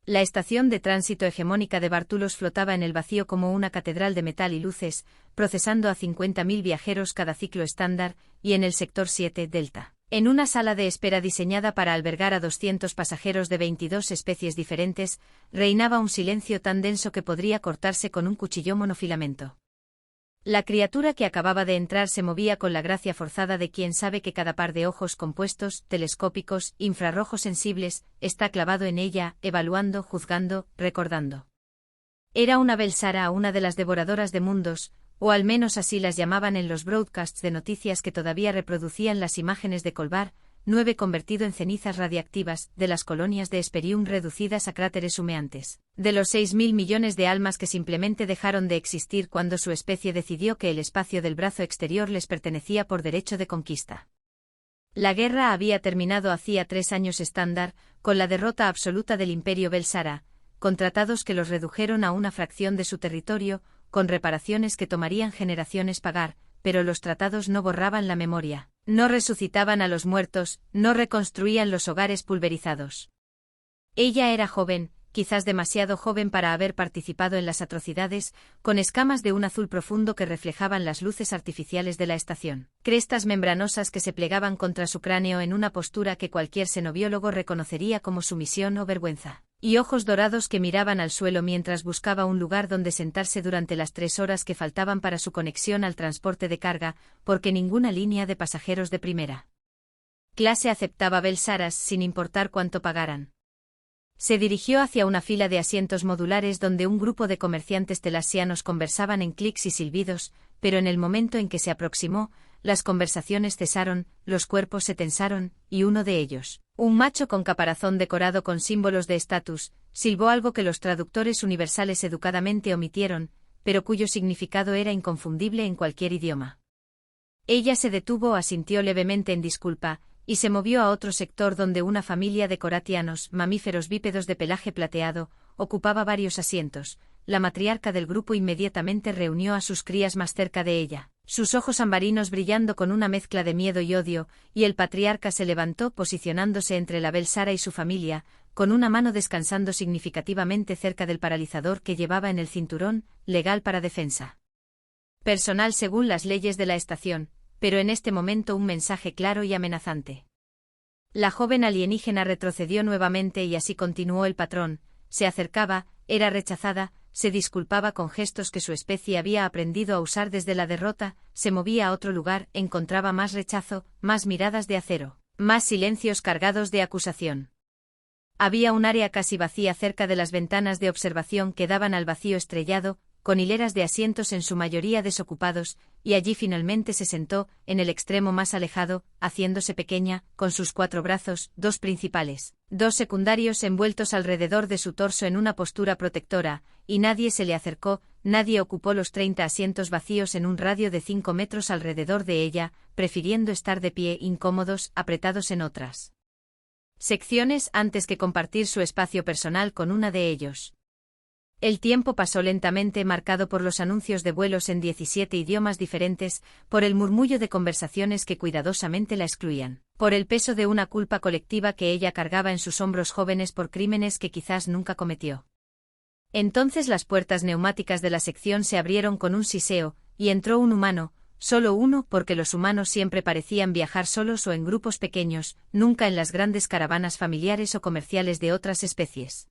La estación de tránsito hegemónica de Bartulos flotaba en el vacío como una catedral de metal y luces, procesando a 50.000 viajeros cada ciclo estándar, y en el sector 7 Delta. En una sala de espera diseñada para albergar a 200 pasajeros de 22 especies diferentes, reinaba un silencio tan denso que podría cortarse con un cuchillo monofilamento. La criatura que acababa de entrar se movía con la gracia forzada de quien sabe que cada par de ojos compuestos, telescópicos, infrarrojos sensibles, está clavado en ella, evaluando, juzgando, recordando. Era una Belsara, una de las devoradoras de mundos, o al menos así las llamaban en los broadcasts de noticias que todavía reproducían las imágenes de Colbar, 9 convertido en cenizas radiactivas, de las colonias de Esperium reducidas a cráteres humeantes, de los 6.000 millones de almas que simplemente dejaron de existir cuando su especie decidió que el espacio del brazo exterior les pertenecía por derecho de conquista. La guerra había terminado hacía 3 años estándar, con la derrota absoluta del Imperio Belsara, con tratados que los redujeron a una fracción de su territorio, con reparaciones que tomarían generaciones pagar, pero los tratados no borraban la memoria, no resucitaban a los muertos, no reconstruían los hogares pulverizados. Ella era joven, quizás demasiado joven para haber participado en las atrocidades, con escamas de un azul profundo que reflejaban las luces artificiales de la estación, crestas membranosas que se plegaban contra su cráneo en una postura que cualquier xenobiólogo reconocería como sumisión o vergüenza, y ojos dorados que miraban al suelo mientras buscaba un lugar donde sentarse durante las 3 horas que faltaban para su conexión al transporte de carga, porque ninguna línea de pasajeros de primera clase aceptaba Belsaras sin importar cuánto pagaran. Se dirigió hacia una fila de asientos modulares donde un grupo de comerciantes telasianos conversaban en clics y silbidos, pero en el momento en que se aproximó, las conversaciones cesaron, los cuerpos se tensaron, y uno de ellos, un macho con caparazón decorado con símbolos de estatus, silbó algo que los traductores universales educadamente omitieron, pero cuyo significado era inconfundible en cualquier idioma. Ella se detuvo, asintió levemente en disculpa, y se movió a otro sector donde una familia de coratianos, mamíferos bípedos de pelaje plateado, ocupaba varios asientos. La matriarca del grupo inmediatamente reunió a sus crías más cerca de ella, sus ojos ambarinos brillando con una mezcla de miedo y odio, y el patriarca se levantó posicionándose entre la Belsara y su familia, con una mano descansando significativamente cerca del paralizador que llevaba en el cinturón, legal para defensa personal según las leyes de la estación, pero en este momento un mensaje claro y amenazante. La joven alienígena retrocedió nuevamente y así continuó el patrón, se acercaba, era rechazada, se disculpaba con gestos que su especie había aprendido a usar desde la derrota, se movía a otro lugar, encontraba más rechazo, más miradas de acero, más silencios cargados de acusación. Había un área casi vacía cerca de las ventanas de observación que daban al vacío estrellado, con hileras de asientos en su mayoría desocupados, y allí finalmente se sentó, en el extremo más alejado, haciéndose pequeña, con sus 4 brazos, 2 principales, 2 secundarios envueltos alrededor de su torso en una postura protectora, y nadie se le acercó, nadie ocupó los 30 asientos vacíos en un radio de 5 metros alrededor de ella, prefiriendo estar de pie, incómodos, apretados en otras secciones antes que compartir su espacio personal con una de ellos. El tiempo pasó lentamente, marcado por los anuncios de vuelos en 17 idiomas diferentes, por el murmullo de conversaciones que cuidadosamente la excluían, por el peso de una culpa colectiva que ella cargaba en sus hombros jóvenes por crímenes que quizás nunca cometió. Entonces las puertas neumáticas de la sección se abrieron con un siseo, y entró un humano, solo uno, porque los humanos siempre parecían viajar solos o en grupos pequeños, nunca en las grandes caravanas familiares o comerciales de otras especies.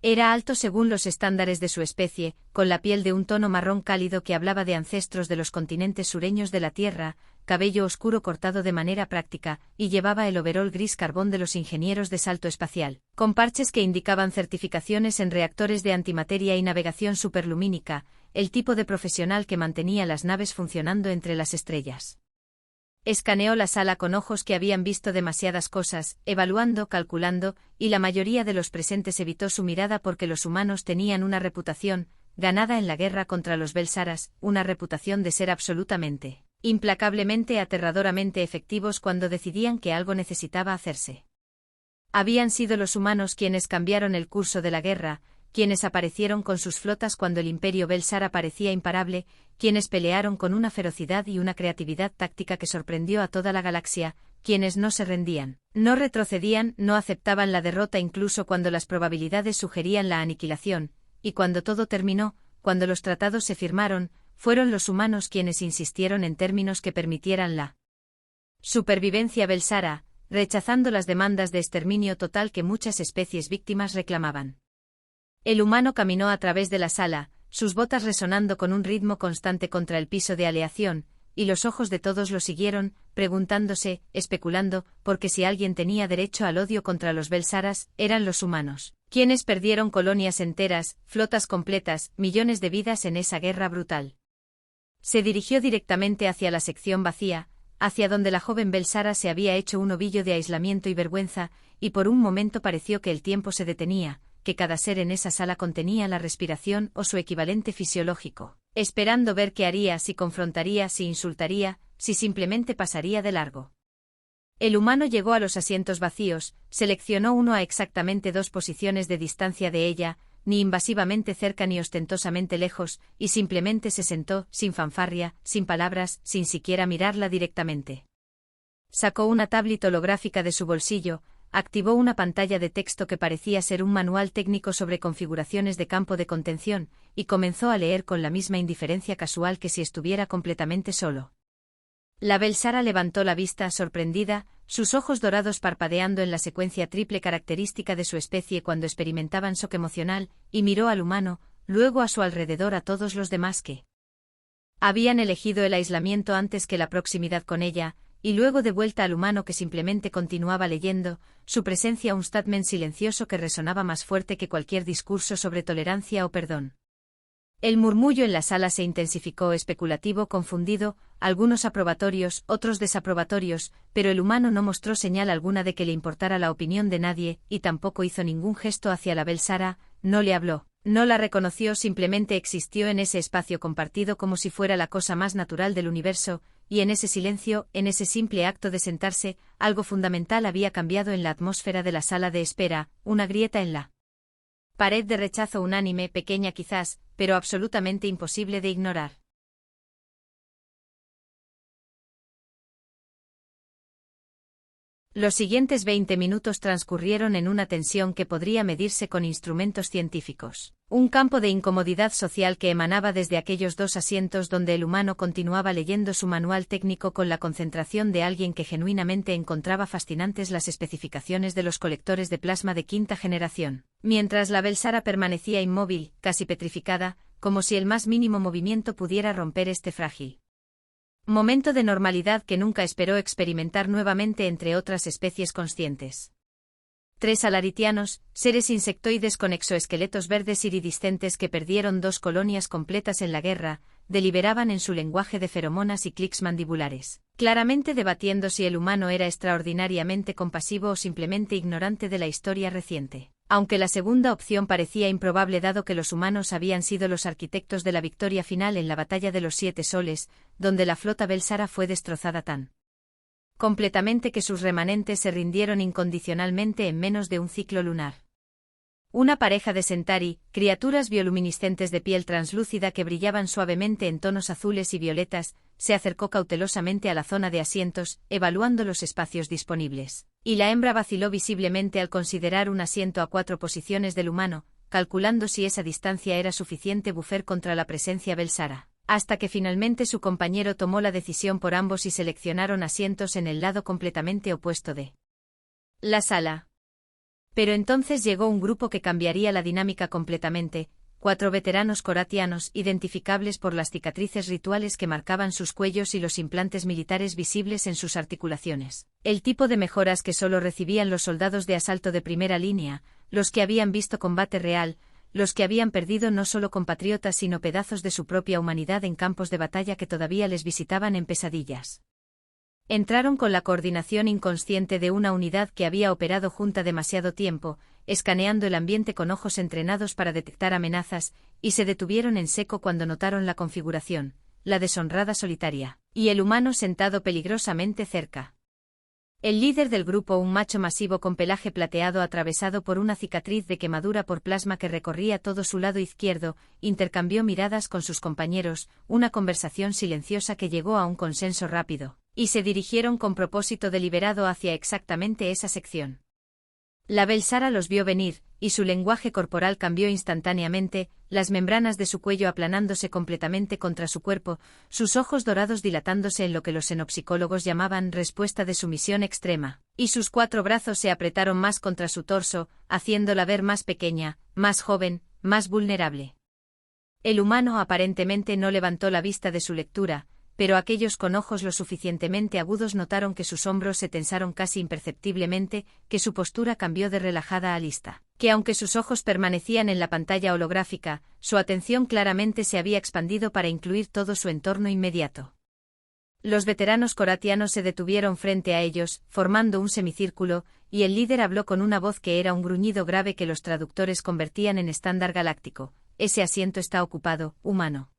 Era alto según los estándares de su especie, con la piel de un tono marrón cálido que hablaba de ancestros de los continentes sureños de la Tierra, cabello oscuro cortado de manera práctica, y llevaba el overol gris carbón de los ingenieros de salto espacial, con parches que indicaban certificaciones en reactores de antimateria y navegación superlumínica, el tipo de profesional que mantenía las naves funcionando entre las estrellas. Escaneó la sala con ojos que habían visto demasiadas cosas, evaluando, calculando, y la mayoría de los presentes evitó su mirada porque los humanos tenían una reputación, ganada en la guerra contra los Belsaras, una reputación de ser absolutamente, implacablemente, aterradoramente efectivos cuando decidían que algo necesitaba hacerse. Habían sido los humanos quienes cambiaron el curso de la guerra, quienes aparecieron con sus flotas cuando el Imperio Belsara parecía imparable, quienes pelearon con una ferocidad y una creatividad táctica que sorprendió a toda la galaxia, quienes no se rendían, no retrocedían, no aceptaban la derrota incluso cuando las probabilidades sugerían la aniquilación, y cuando todo terminó, cuando los tratados se firmaron, fueron los humanos quienes insistieron en términos que permitieran la supervivencia belsara, rechazando las demandas de exterminio total que muchas especies víctimas reclamaban. El humano caminó a través de la sala, sus botas resonando con un ritmo constante contra el piso de aleación, y los ojos de todos lo siguieron, preguntándose, especulando, porque si alguien tenía derecho al odio contra los belsaras, eran los humanos, quienes perdieron colonias enteras, flotas completas, millones de vidas en esa guerra brutal. Se dirigió directamente hacia la sección vacía, hacia donde la joven belsara se había hecho un ovillo de aislamiento y vergüenza, y por un momento pareció que el tiempo se detenía, que cada ser en esa sala contenía la respiración o su equivalente fisiológico, esperando ver qué haría, si confrontaría, si insultaría, si simplemente pasaría de largo. El humano llegó a los asientos vacíos, seleccionó uno a exactamente 2 posiciones de distancia de ella, ni invasivamente cerca ni ostentosamente lejos, y simplemente se sentó, sin fanfarria, sin palabras, sin siquiera mirarla directamente. Sacó una tablet holográfica de su bolsillo, activó una pantalla de texto que parecía ser un manual técnico sobre configuraciones de campo de contención, y comenzó a leer con la misma indiferencia casual que si estuviera completamente solo. La belsara levantó la vista sorprendida, sus ojos dorados parpadeando en la secuencia triple característica de su especie cuando experimentaban shock emocional, y miró al humano, luego a su alrededor a todos los demás que habían elegido el aislamiento antes que la proximidad con ella, y luego de vuelta al humano que simplemente continuaba leyendo, su presencia un statement silencioso que resonaba más fuerte que cualquier discurso sobre tolerancia o perdón. El murmullo en la sala se intensificó, especulativo, confundido, algunos aprobatorios, otros desaprobatorios, pero el humano no mostró señal alguna de que le importara la opinión de nadie, y tampoco hizo ningún gesto hacia la belsara, no le habló, no la reconoció, simplemente existió en ese espacio compartido como si fuera la cosa más natural del universo, y en ese silencio, en ese simple acto de sentarse, algo fundamental había cambiado en la atmósfera de la sala de espera, una grieta en la pared de rechazo unánime, pequeña quizás, pero absolutamente imposible de ignorar. Los siguientes 20 minutos transcurrieron en una tensión que podría medirse con instrumentos científicos. Un campo de incomodidad social que emanaba desde aquellos 2 asientos donde el humano continuaba leyendo su manual técnico con la concentración de alguien que genuinamente encontraba fascinantes las especificaciones de los colectores de plasma de 5ª generación, mientras la belsara permanecía inmóvil, casi petrificada, como si el más mínimo movimiento pudiera romper este frágil momento de normalidad que nunca esperó experimentar nuevamente entre otras especies conscientes. 3 alaritianos, seres insectoides con exoesqueletos verdes iridiscentes que perdieron 2 colonias completas en la guerra, deliberaban en su lenguaje de feromonas y clics mandibulares, claramente debatiendo si el humano era extraordinariamente compasivo o simplemente ignorante de la historia reciente. Aunque la segunda opción parecía improbable dado que los humanos habían sido los arquitectos de la victoria final en la batalla de los 7 soles, donde la flota belsara fue destrozada tan completamente que sus remanentes se rindieron incondicionalmente en menos de un ciclo lunar. Una pareja de Centauri, criaturas bioluminiscentes de piel translúcida que brillaban suavemente en tonos azules y violetas, se acercó cautelosamente a la zona de asientos, evaluando los espacios disponibles. Y la hembra vaciló visiblemente al considerar un asiento a 4 posiciones del humano, calculando si esa distancia era suficiente buffer contra la presencia belsara, hasta que finalmente su compañero tomó la decisión por ambos y seleccionaron asientos en el lado completamente opuesto de la sala. Pero entonces llegó un grupo que cambiaría la dinámica completamente, 4 veteranos coratianos identificables por las cicatrices rituales que marcaban sus cuellos y los implantes militares visibles en sus articulaciones. El tipo de mejoras que solo recibían los soldados de asalto de primera línea, los que habían visto combate real, los que habían perdido no solo compatriotas sino pedazos de su propia humanidad en campos de batalla que todavía les visitaban en pesadillas. Entraron con la coordinación inconsciente de una unidad que había operado junta demasiado tiempo, escaneando el ambiente con ojos entrenados para detectar amenazas, y se detuvieron en seco cuando notaron la configuración, la deshonrada solitaria, y el humano sentado peligrosamente cerca. El líder del grupo, un macho masivo con pelaje plateado atravesado por una cicatriz de quemadura por plasma que recorría todo su lado izquierdo, intercambió miradas con sus compañeros, una conversación silenciosa que llegó a un consenso rápido, y se dirigieron con propósito deliberado hacia exactamente esa sección. La Belsara los vio venir, y su lenguaje corporal cambió instantáneamente, las membranas de su cuello aplanándose completamente contra su cuerpo, sus ojos dorados dilatándose en lo que los xenopsicólogos llamaban respuesta de sumisión extrema, y sus 4 brazos se apretaron más contra su torso, haciéndola ver más pequeña, más joven, más vulnerable. El humano aparentemente no levantó la vista de su lectura, pero aquellos con ojos lo suficientemente agudos notaron que sus hombros se tensaron casi imperceptiblemente, que su postura cambió de relajada a lista, que aunque sus ojos permanecían en la pantalla holográfica, su atención claramente se había expandido para incluir todo su entorno inmediato. Los veteranos coratianos se detuvieron frente a ellos, formando un semicírculo, y el líder habló con una voz que era un gruñido grave que los traductores convertían en estándar galáctico: «Ese asiento está ocupado, humano».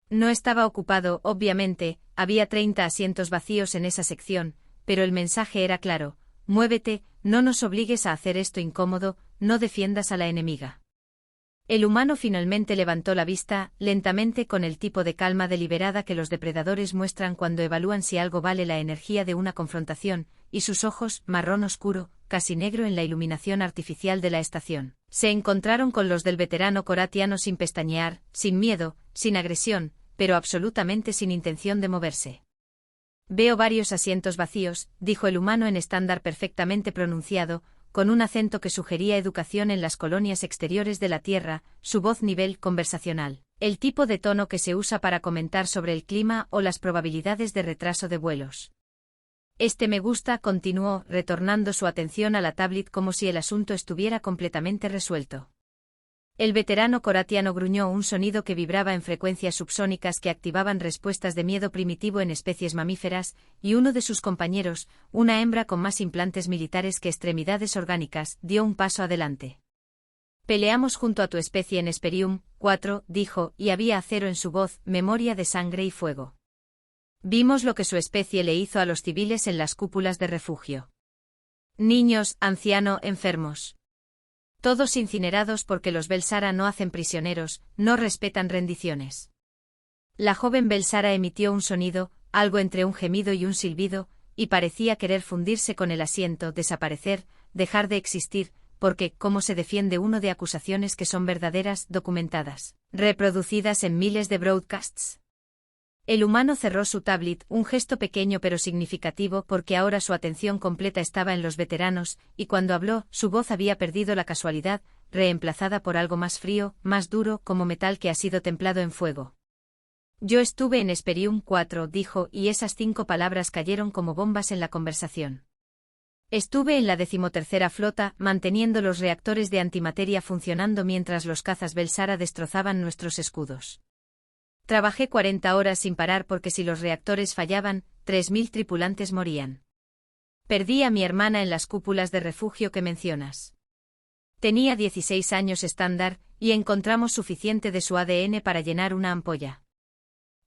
No estaba ocupado, obviamente, había 30 asientos vacíos en esa sección, pero el mensaje era claro: muévete, no nos obligues a hacer esto incómodo, no defiendas a la enemiga. El humano finalmente levantó la vista, lentamente, con el tipo de calma deliberada que los depredadores muestran cuando evalúan si algo vale la energía de una confrontación, y sus ojos, marrón oscuro, casi negro en la iluminación artificial de la estación, se encontraron con los del veterano coratiano sin pestañear, sin miedo, sin agresión, pero absolutamente sin intención de moverse. «Veo varios asientos vacíos», dijo el humano en estándar perfectamente pronunciado, con un acento que sugería educación en las colonias exteriores de la Tierra, su voz nivel conversacional, el tipo de tono que se usa para comentar sobre el clima o las probabilidades de retraso de vuelos. «Me gusta», continuó, retornando su atención a la tablet como si el asunto estuviera completamente resuelto. El veterano coratiano gruñó un sonido que vibraba en frecuencias subsónicas que activaban respuestas de miedo primitivo en especies mamíferas, y uno de sus compañeros, una hembra con más implantes militares que extremidades orgánicas, dio un paso adelante. «Peleamos junto a tu especie en Esperium 4, dijo, y había acero en su voz, memoria de sangre y fuego. Vimos lo que su especie le hizo a los civiles en las cúpulas de refugio. Niños, ancianos, enfermos. Todos incinerados porque los Belsara no hacen prisioneros, no respetan rendiciones». La joven Belsara emitió un sonido, algo entre un gemido y un silbido, y parecía querer fundirse con el asiento, desaparecer, dejar de existir, porque, ¿cómo se defiende uno de acusaciones que son verdaderas, documentadas, reproducidas en miles de broadcasts? El humano cerró su tablet, un gesto pequeño pero significativo porque ahora su atención completa estaba en los veteranos, y cuando habló, su voz había perdido la casualidad, reemplazada por algo más frío, más duro, como metal que ha sido templado en fuego. «Yo estuve en Esperium 4, dijo, y esas 5 palabras cayeron como bombas en la conversación. Estuve en la 13ª flota, manteniendo los reactores de antimateria funcionando mientras los cazas Belsara destrozaban nuestros escudos. Trabajé 40 horas sin parar porque si los reactores fallaban, 3000 tripulantes morían. Perdí a mi hermana en las cúpulas de refugio que mencionas. Tenía 16 años estándar, y encontramos suficiente de su ADN para llenar una ampolla».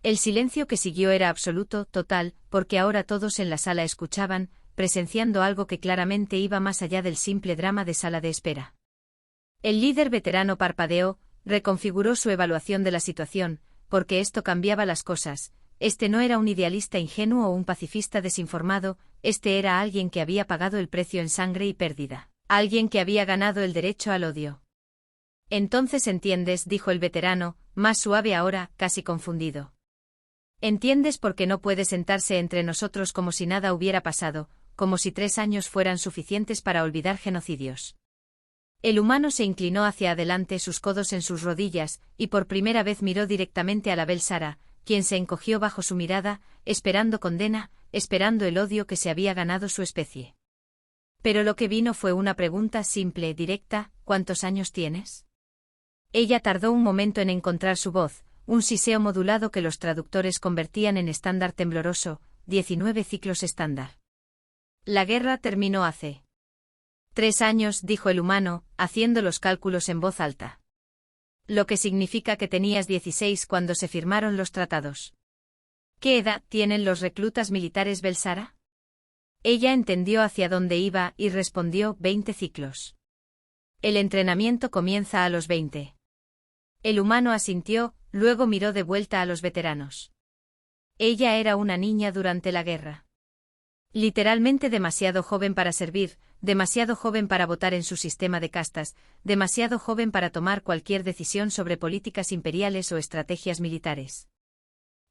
El silencio que siguió era absoluto, total, porque ahora todos en la sala escuchaban, presenciando algo que claramente iba más allá del simple drama de sala de espera. El líder veterano parpadeó, reconfiguró su evaluación de la situación, porque esto cambiaba las cosas. No era un idealista ingenuo o un pacifista desinformado, era alguien que había pagado el precio en sangre y pérdida, alguien que había ganado el derecho al odio. «Entonces entiendes», dijo el veterano, más suave ahora, casi confundido. «Entiendes por qué no puede sentarse entre nosotros como si nada hubiera pasado, como si 3 años fueran suficientes para olvidar genocidios». El humano se inclinó hacia adelante, sus codos en sus rodillas, y por primera vez miró directamente a la Belsara, quien se encogió bajo su mirada, esperando condena, esperando el odio que se había ganado su especie. Pero lo que vino fue una pregunta simple, directa: «¿Cuántos años tienes?». Ella tardó un momento en encontrar su voz, un siseo modulado que los traductores convertían en estándar tembloroso: 19 ciclos estándar. «La guerra terminó hace 3 años», dijo el humano, haciendo los cálculos en voz alta. «Lo que significa que tenías 16 cuando se firmaron los tratados». «¿Qué edad tienen los reclutas militares Belsara?». Ella entendió hacia dónde iba y respondió 20 ciclos. El entrenamiento comienza a los 20. El humano asintió, luego miró de vuelta a los veteranos. Ella era una niña durante la guerra. Literalmente demasiado joven para servir, demasiado joven para votar en su sistema de castas, demasiado joven para tomar cualquier decisión sobre políticas imperiales o estrategias militares.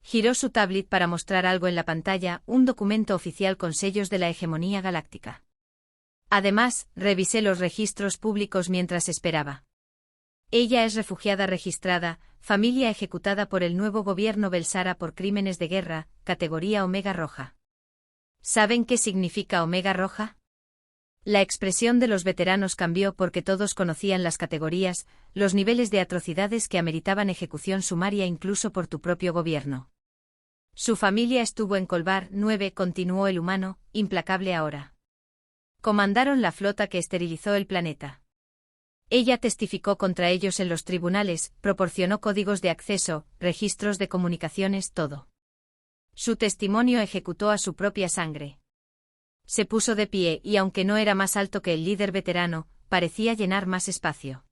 Giró su tablet para mostrar algo en la pantalla, un documento oficial con sellos de la hegemonía galáctica. Además, revisé los registros públicos mientras esperaba. Ella es refugiada registrada, familia ejecutada por el nuevo gobierno Belsara por crímenes de guerra, categoría Omega Roja. ¿Saben qué significa Omega Roja? La expresión de los veteranos cambió porque todos conocían las categorías, los niveles de atrocidades que ameritaban ejecución sumaria incluso por tu propio gobierno. Su familia estuvo en Colbar 9, continuó el humano, implacable ahora. Comandaron la flota que esterilizó el planeta. Ella testificó contra ellos en los tribunales, proporcionó códigos de acceso, registros de comunicaciones, todo. Su testimonio ejecutó a su propia sangre. Se puso de pie y aunque no era más alto que el líder veterano, parecía llenar más espacio.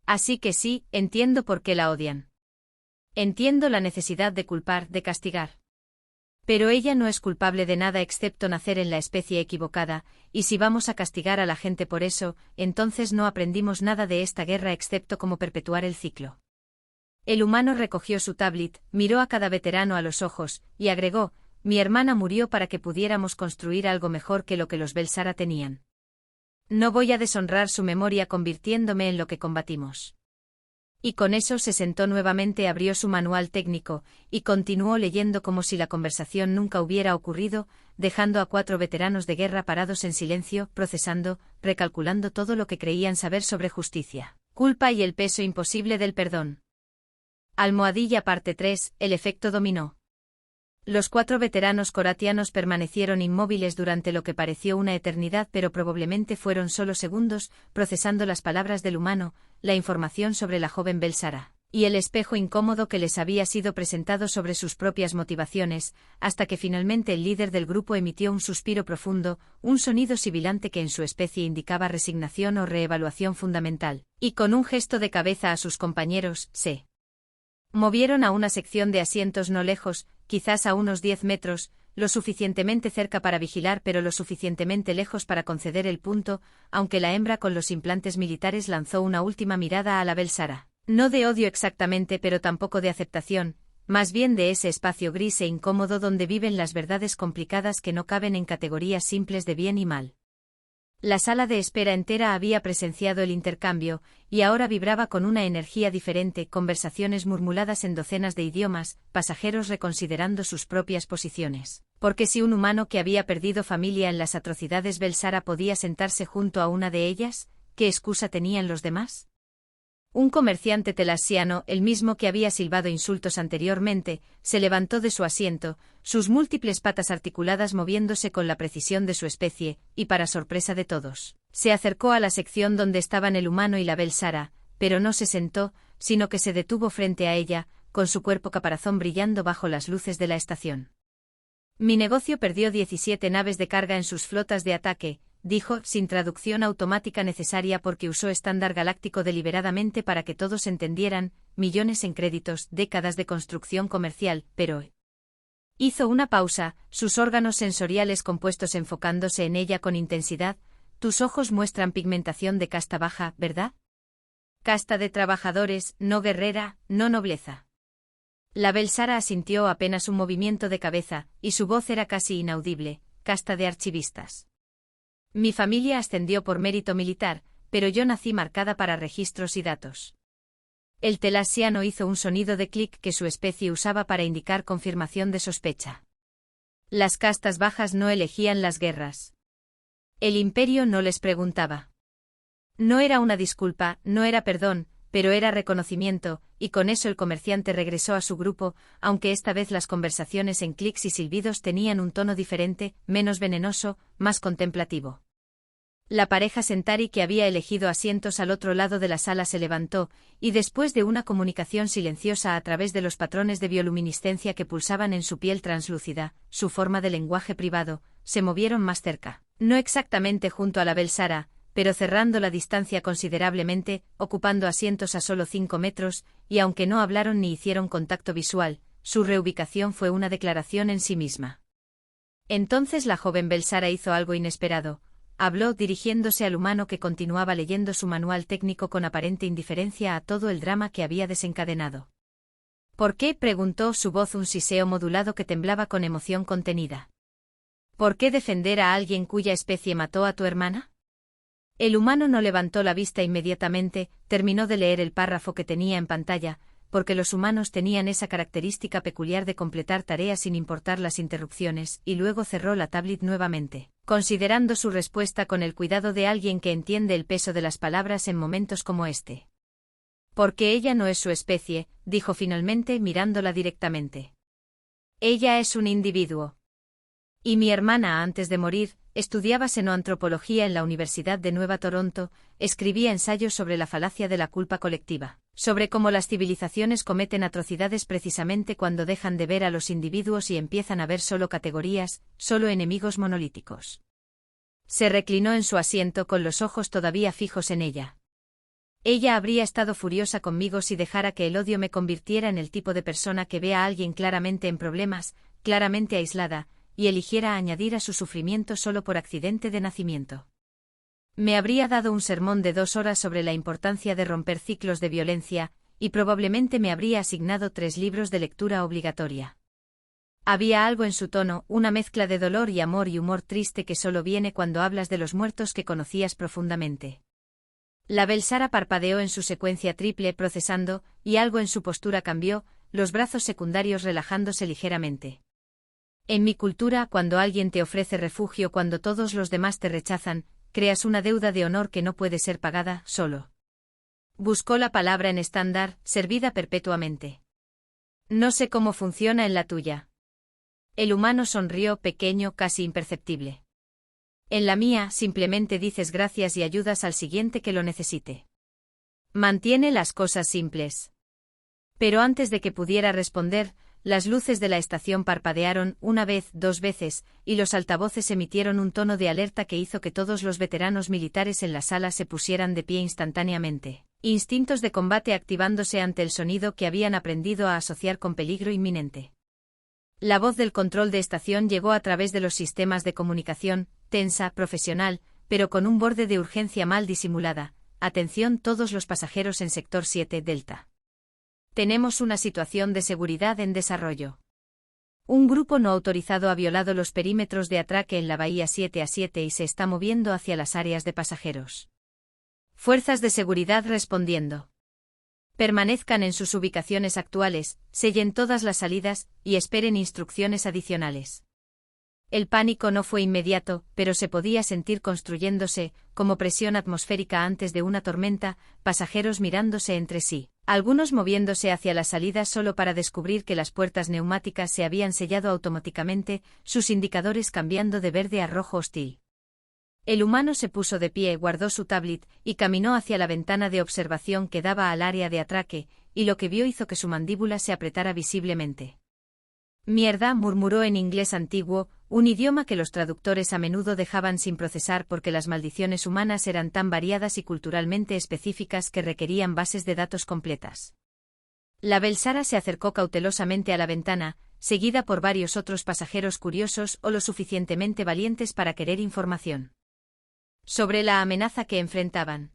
Así que sí, entiendo por qué la odian. Entiendo la necesidad de culpar, de castigar. Pero ella no es culpable de nada excepto nacer en la especie equivocada, y si vamos a castigar a la gente por eso, entonces no aprendimos nada de esta guerra excepto cómo perpetuar el ciclo. El humano recogió su tablet, miró a cada veterano a los ojos, y agregó, mi hermana murió para que pudiéramos construir algo mejor que lo que los Belsara tenían. No voy a deshonrar su memoria convirtiéndome en lo que combatimos. Y con eso se sentó nuevamente, abrió su manual técnico, y continuó leyendo como si la conversación nunca hubiera ocurrido, dejando a 4 veteranos de guerra parados en silencio, procesando, recalculando todo lo que creían saber sobre justicia, culpa y el peso imposible del perdón. Almohadilla parte 3, el efecto dominó. Los 4 veteranos coratianos permanecieron inmóviles durante lo que pareció una eternidad, pero probablemente fueron solo segundos, procesando las palabras del humano, la información sobre la joven Belsara, y el espejo incómodo que les había sido presentado sobre sus propias motivaciones, hasta que finalmente el líder del grupo emitió un suspiro profundo, un sonido sibilante que en su especie indicaba resignación o reevaluación fundamental, y con un gesto de cabeza a sus compañeros, se movieron a una sección de asientos no lejos, quizás a unos 10 metros, lo suficientemente cerca para vigilar pero lo suficientemente lejos para conceder el punto, aunque la hembra con los implantes militares lanzó una última mirada a la Belsara. No de odio exactamente pero tampoco de aceptación, más bien de ese espacio gris e incómodo donde viven las verdades complicadas que no caben en categorías simples de bien y mal. La sala de espera entera había presenciado el intercambio, y ahora vibraba con una energía diferente, conversaciones murmuladas en docenas de idiomas, pasajeros reconsiderando sus propias posiciones. Porque si un humano que había perdido familia en las atrocidades Belsara podía sentarse junto a una de ellas, ¿qué excusa tenían los demás? Un comerciante telasiano, el mismo que había silbado insultos anteriormente, se levantó de su asiento, sus múltiples patas articuladas moviéndose con la precisión de su especie, y para sorpresa de todos, se acercó a la sección donde estaban el humano y la Belsara, pero no se sentó, sino que se detuvo frente a ella, con su cuerpo caparazón brillando bajo las luces de la estación. Mi negocio perdió 17 naves de carga en sus flotas de ataque, dijo, sin traducción automática necesaria porque usó estándar galáctico deliberadamente para que todos entendieran, millones en créditos, décadas de construcción comercial, pero... Hizo una pausa, sus órganos sensoriales compuestos enfocándose en ella con intensidad. Tus ojos muestran pigmentación de casta baja, ¿verdad? Casta de trabajadores, no guerrera, no nobleza. La Belsara asintió apenas un movimiento de cabeza, y su voz era casi inaudible, casta de archivistas. Mi familia ascendió por mérito militar, pero yo nací marcada para registros y datos. El telasiano hizo un sonido de clic que su especie usaba para indicar confirmación de sospecha. Las castas bajas no elegían las guerras. El imperio no les preguntaba. No era una disculpa, no era perdón, pero era reconocimiento, y con eso el comerciante regresó a su grupo, aunque esta vez las conversaciones en clics y silbidos tenían un tono diferente, menos venenoso, más contemplativo. La pareja Centauri que había elegido asientos al otro lado de la sala se levantó, y después de una comunicación silenciosa a través de los patrones de bioluminiscencia que pulsaban en su piel translúcida, su forma de lenguaje privado, se movieron más cerca. No exactamente junto a la Belsara, pero cerrando la distancia considerablemente, ocupando asientos a solo 5 metros, y aunque no hablaron ni hicieron contacto visual, su reubicación fue una declaración en sí misma. Entonces la joven Belsara hizo algo inesperado. Habló dirigiéndose al humano que continuaba leyendo su manual técnico con aparente indiferencia a todo el drama que había desencadenado. ¿Por qué?, preguntó, su voz un siseo modulado que temblaba con emoción contenida. ¿Por qué defender a alguien cuya especie mató a tu hermana? El humano no levantó la vista inmediatamente, terminó de leer el párrafo que tenía en pantalla, porque los humanos tenían esa característica peculiar de completar tareas sin importar las interrupciones, y luego cerró la tablet nuevamente, considerando su respuesta con el cuidado de alguien que entiende el peso de las palabras en momentos como este. Porque ella no es su especie, dijo finalmente mirándola directamente. Ella es un individuo. Y mi hermana, antes de morir, estudiaba xenoantropología en la Universidad de Nueva Toronto, escribía ensayos sobre la falacia de la culpa colectiva, sobre cómo las civilizaciones cometen atrocidades precisamente cuando dejan de ver a los individuos y empiezan a ver solo categorías, solo enemigos monolíticos. Se reclinó en su asiento con los ojos todavía fijos en ella. Ella habría estado furiosa conmigo si dejara que el odio me convirtiera en el tipo de persona que ve a alguien claramente en problemas, claramente aislada, y eligiera añadir a su sufrimiento solo por accidente de nacimiento. Me habría dado un sermón de 2 horas sobre la importancia de romper ciclos de violencia, y probablemente me habría asignado 3 libros de lectura obligatoria. Había algo en su tono, una mezcla de dolor y amor y humor triste que solo viene cuando hablas de los muertos que conocías profundamente. La Belsara parpadeó en su secuencia triple procesando, y algo en su postura cambió, los brazos secundarios relajándose ligeramente. En mi cultura, cuando alguien te ofrece refugio cuando todos los demás te rechazan, creas una deuda de honor que no puede ser pagada, solo. Buscó la palabra en estándar, servida perpetuamente. No sé cómo funciona en la tuya. El humano sonrió, pequeño, casi imperceptible. En la mía, simplemente dices gracias y ayudas al siguiente que lo necesite. Mantiene las cosas simples. Pero antes de que pudiera responder, las luces de la estación parpadearon, 1 vez, 2 veces, y los altavoces emitieron un tono de alerta que hizo que todos los veteranos militares en la sala se pusieran de pie instantáneamente, instintos de combate activándose ante el sonido que habían aprendido a asociar con peligro inminente. La voz del control de estación llegó a través de los sistemas de comunicación, tensa, profesional, pero con un borde de urgencia mal disimulada. Atención todos los pasajeros en sector 7 Delta. Tenemos una situación de seguridad en desarrollo. Un grupo no autorizado ha violado los perímetros de atraque en la bahía 7A7 y se está moviendo hacia las áreas de pasajeros. Fuerzas de seguridad respondiendo. Permanezcan en sus ubicaciones actuales, sellen todas las salidas, y esperen instrucciones adicionales. El pánico no fue inmediato, pero se podía sentir construyéndose, como presión atmosférica antes de una tormenta, pasajeros mirándose entre sí, algunos moviéndose hacia las salidas solo para descubrir que las puertas neumáticas se habían sellado automáticamente, sus indicadores cambiando de verde a rojo hostil. El humano se puso de pie, guardó su tablet, y caminó hacia la ventana de observación que daba al área de atraque, y lo que vio hizo que su mandíbula se apretara visiblemente. Mierda, murmuró en inglés antiguo, un idioma que los traductores a menudo dejaban sin procesar porque las maldiciones humanas eran tan variadas y culturalmente específicas que requerían bases de datos completas. La Belsara se acercó cautelosamente a la ventana, seguida por varios otros pasajeros curiosos o lo suficientemente valientes para querer información sobre la amenaza que enfrentaban.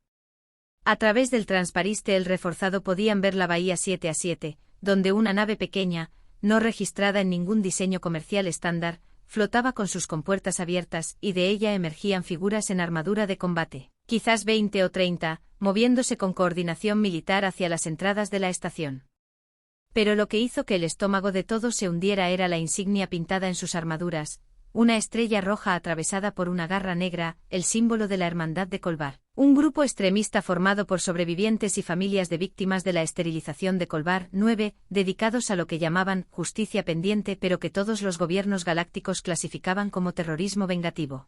A través del transpariste reforzado podían ver la bahía 7A7, donde una nave pequeña, no registrada en ningún diseño comercial estándar, flotaba con sus compuertas abiertas y de ella emergían figuras en armadura de combate, quizás 20 o 30, moviéndose con coordinación militar hacia las entradas de la estación. Pero lo que hizo que el estómago de todos se hundiera era la insignia pintada en sus armaduras, una estrella roja atravesada por una garra negra, el símbolo de la Hermandad de Colbar, un grupo extremista formado por sobrevivientes y familias de víctimas de la esterilización de Colbar 9, dedicados a lo que llamaban justicia pendiente pero que todos los gobiernos galácticos clasificaban como terrorismo vengativo.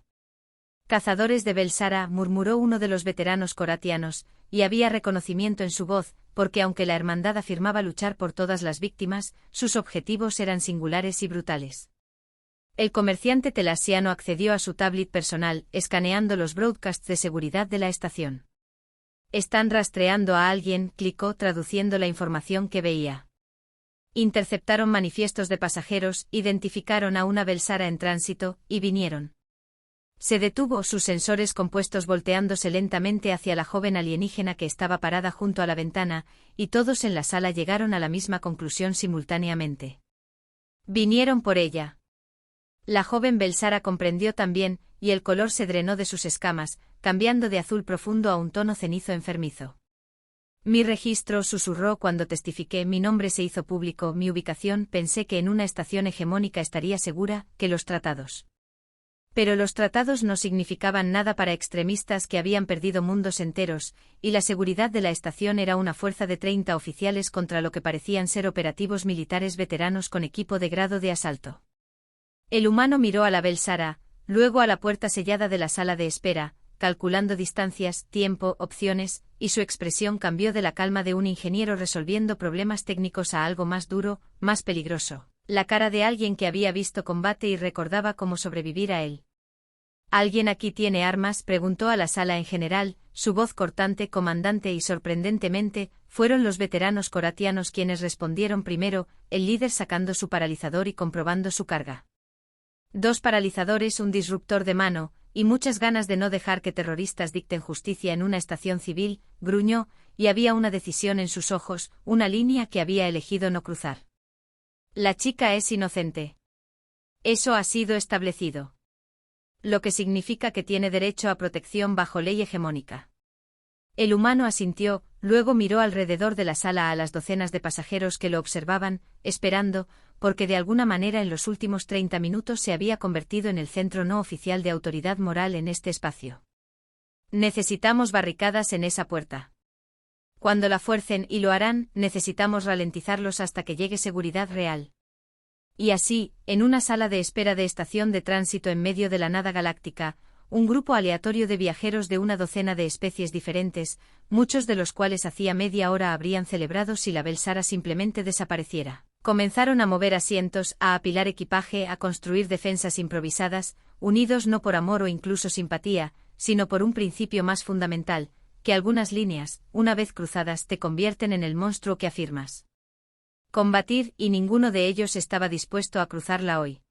Cazadores de Belsara, murmuró uno de los veteranos coratianos, y había reconocimiento en su voz, porque aunque la hermandad afirmaba luchar por todas las víctimas, sus objetivos eran singulares y brutales. El comerciante telasiano accedió a su tablet personal, escaneando los broadcasts de seguridad de la estación. «Están rastreando a alguien», clicó traduciendo la información que veía. Interceptaron manifiestos de pasajeros, identificaron a una Belsara en tránsito, y vinieron. Se detuvo, sus sensores compuestos volteándose lentamente hacia la joven alienígena que estaba parada junto a la ventana, y todos en la sala llegaron a la misma conclusión simultáneamente. Vinieron por ella. La joven Belsara comprendió también, y el color se drenó de sus escamas, cambiando de azul profundo a un tono cenizo enfermizo. Mi registro, susurró cuando testifiqué, mi nombre se hizo público, mi ubicación, pensé que en una estación hegemónica estaría segura, que los tratados. Pero los tratados no significaban nada para extremistas que habían perdido mundos enteros, y la seguridad de la estación era una fuerza de 30 oficiales contra lo que parecían ser operativos militares veteranos con equipo de grado de asalto. El humano miró a la Belsara, luego a la puerta sellada de la sala de espera, calculando distancias, tiempo, opciones, y su expresión cambió de la calma de un ingeniero resolviendo problemas técnicos a algo más duro, más peligroso, la cara de alguien que había visto combate y recordaba cómo sobrevivir a él. ¿Alguien aquí tiene armas?, preguntó a la sala en general, su voz cortante, comandante, y sorprendentemente, fueron los veteranos coratianos quienes respondieron primero, el líder sacando su paralizador y comprobando su carga. 2 paralizadores, un disruptor de mano, y muchas ganas de no dejar que terroristas dicten justicia en una estación civil, gruñó, y había una decisión en sus ojos, una línea que había elegido no cruzar. La chica es inocente. Eso ha sido establecido. Lo que significa que tiene derecho a protección bajo ley hegemónica. El humano asintió, luego miró alrededor de la sala a las docenas de pasajeros que lo observaban, esperando, porque de alguna manera en los últimos 30 minutos se había convertido en el centro no oficial de autoridad moral en este espacio. Necesitamos barricadas en esa puerta. Cuando la fuercen, y lo harán, necesitamos ralentizarlos hasta que llegue seguridad real. Y así, en una sala de espera de estación de tránsito en medio de la nada galáctica, un grupo aleatorio de viajeros de una docena de especies diferentes, muchos de los cuales hacía media hora habrían celebrado si la Belsara simplemente desapareciera. Comenzaron a mover asientos, a apilar equipaje, a construir defensas improvisadas, unidos no por amor o incluso simpatía, sino por un principio más fundamental, que algunas líneas, una vez cruzadas, te convierten en el monstruo que afirmas combatir, y ninguno de ellos estaba dispuesto a cruzarla hoy.